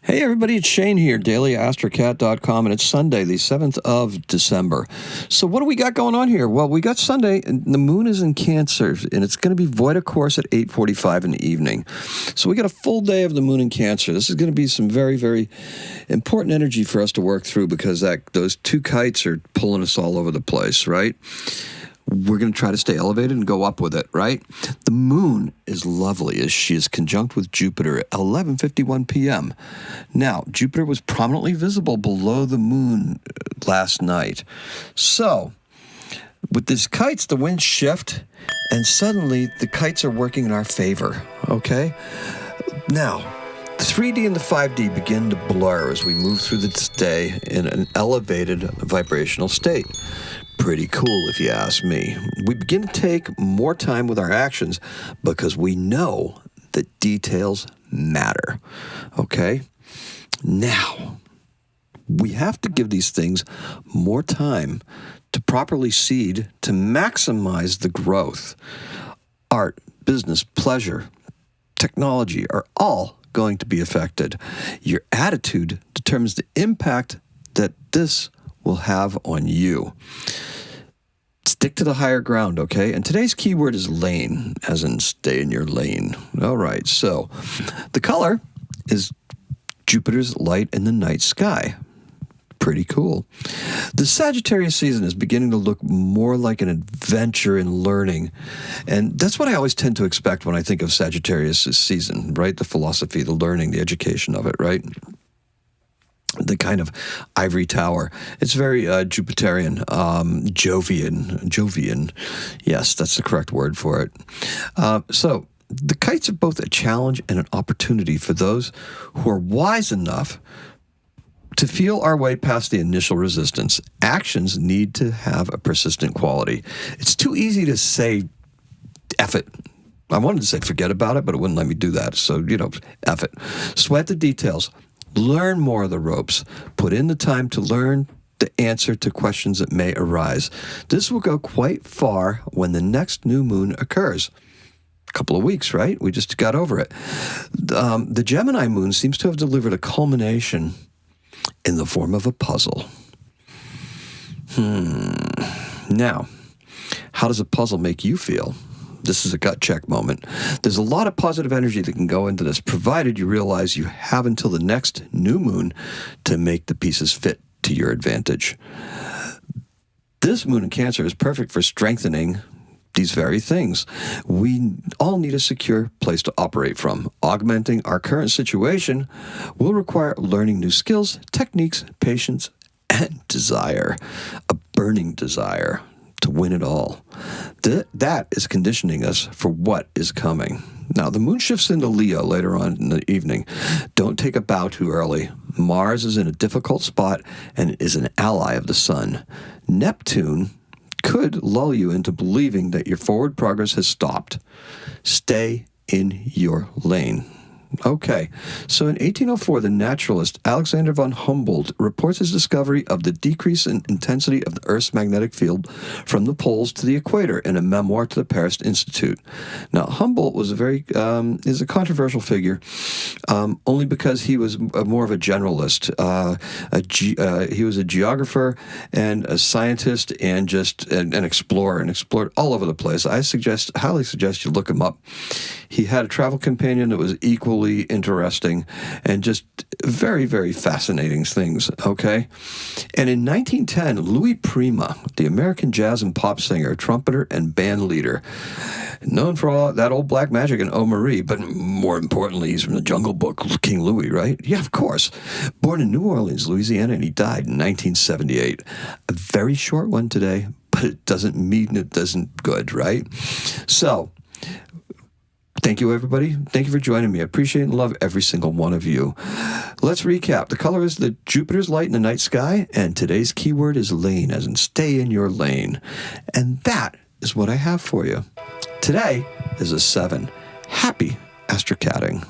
Hey everybody, it's Shane here, daily-astrocat.com, and it's Sunday, the 7th of December. So what do we got going on here? Well, we got Sunday, and the moon is in Cancer, and it's going to be void of course at 8:45 in the evening. So we got a full day of the moon in Cancer. This is going to be some very, very important energy for us to work through because those two kites are pulling us all over the place, right? We're going to try to stay elevated and go up with it, right? The moon is lovely as she is conjunct with Jupiter at 11:51 p.m. Now, Jupiter was prominently visible below the moon last night. So, with these kites, the winds shift, and suddenly the kites are working in our favor, okay? Now, the 3D and the 5D begin to blur as we move through this day in an elevated vibrational state. Pretty cool, if you ask me. We begin to take more time with our actions because we know that details matter, okay? Now, we have to give these things more time to properly seed to maximize the growth. Art, business, pleasure, technology are all going to be affected. Your attitude determines the impact that this will have on you. Stick to the higher ground, okay? And today's keyword is lane, as in stay in your lane. All right, so the color is Jupiter's light in the night sky. Pretty cool. The Sagittarius season is beginning to look more like an adventure in learning. And that's what I always tend to expect when I think of Sagittarius season, right? The philosophy, the learning, the education of it, right? The kind of ivory tower. It's very Jupiterian, Jovian. Yes, that's the correct word for it. So the kites are both a challenge and an opportunity for those who are wise enough to feel our way past the initial resistance. Actions need to have a persistent quality. It's too easy to say, F it. I wanted to say forget about it, but it wouldn't let me do that. So, F it. Sweat the details. Learn more of the ropes. Put in the time to learn the answer to questions that may arise. This will go quite far when the next new moon occurs. A couple of weeks, right? We just got over it. The Gemini moon seems to have delivered a culmination in the form of a puzzle. Now, how does a puzzle make you feel? This is a gut check moment. There's a lot of positive energy that can go into this, provided you realize you have until the next new moon to make the pieces fit to your advantage. This moon in Cancer is perfect for strengthening these very things. We all need a secure place to operate from. Augmenting our current situation will require learning new skills, techniques, patience, and desire. A burning desire to win it all. That is conditioning us for what is coming. Now, the moon shifts into Leo later on in the evening. Don't take a bow too early. Mars is in a difficult spot and is an ally of the sun. Neptune could lull you into believing that your forward progress has stopped. Stay in your lane. Okay, so in 1804, the naturalist Alexander von Humboldt reports his discovery of the decrease in intensity of the Earth's magnetic field from the poles to the equator in a memoir to the Paris Institute. Now, Humboldt was is a controversial figure, only because he was more of a generalist. He was a geographer and a scientist and just an explorer, and explored all over the place. I highly suggest you look him up. He had a travel companion that was equally interesting and just very, very fascinating things, okay? And in 1910, Louis Prima, the American jazz and pop singer, trumpeter, and band leader, known for all that old black magic and Oh Marie, but more importantly, he's from the Jungle Book, King Louis, right? Yeah, of course. Born in New Orleans, Louisiana, and he died in 1978. A very short one today, but it doesn't mean it doesn't good, right? So, thank you, everybody. Thank you for joining me. I appreciate and love every single one of you. Let's recap. The color is the Jupiter's light in the night sky, and today's keyword is lane, as in stay in your lane. And that is what I have for you. Today is a 7. Happy astrocatting.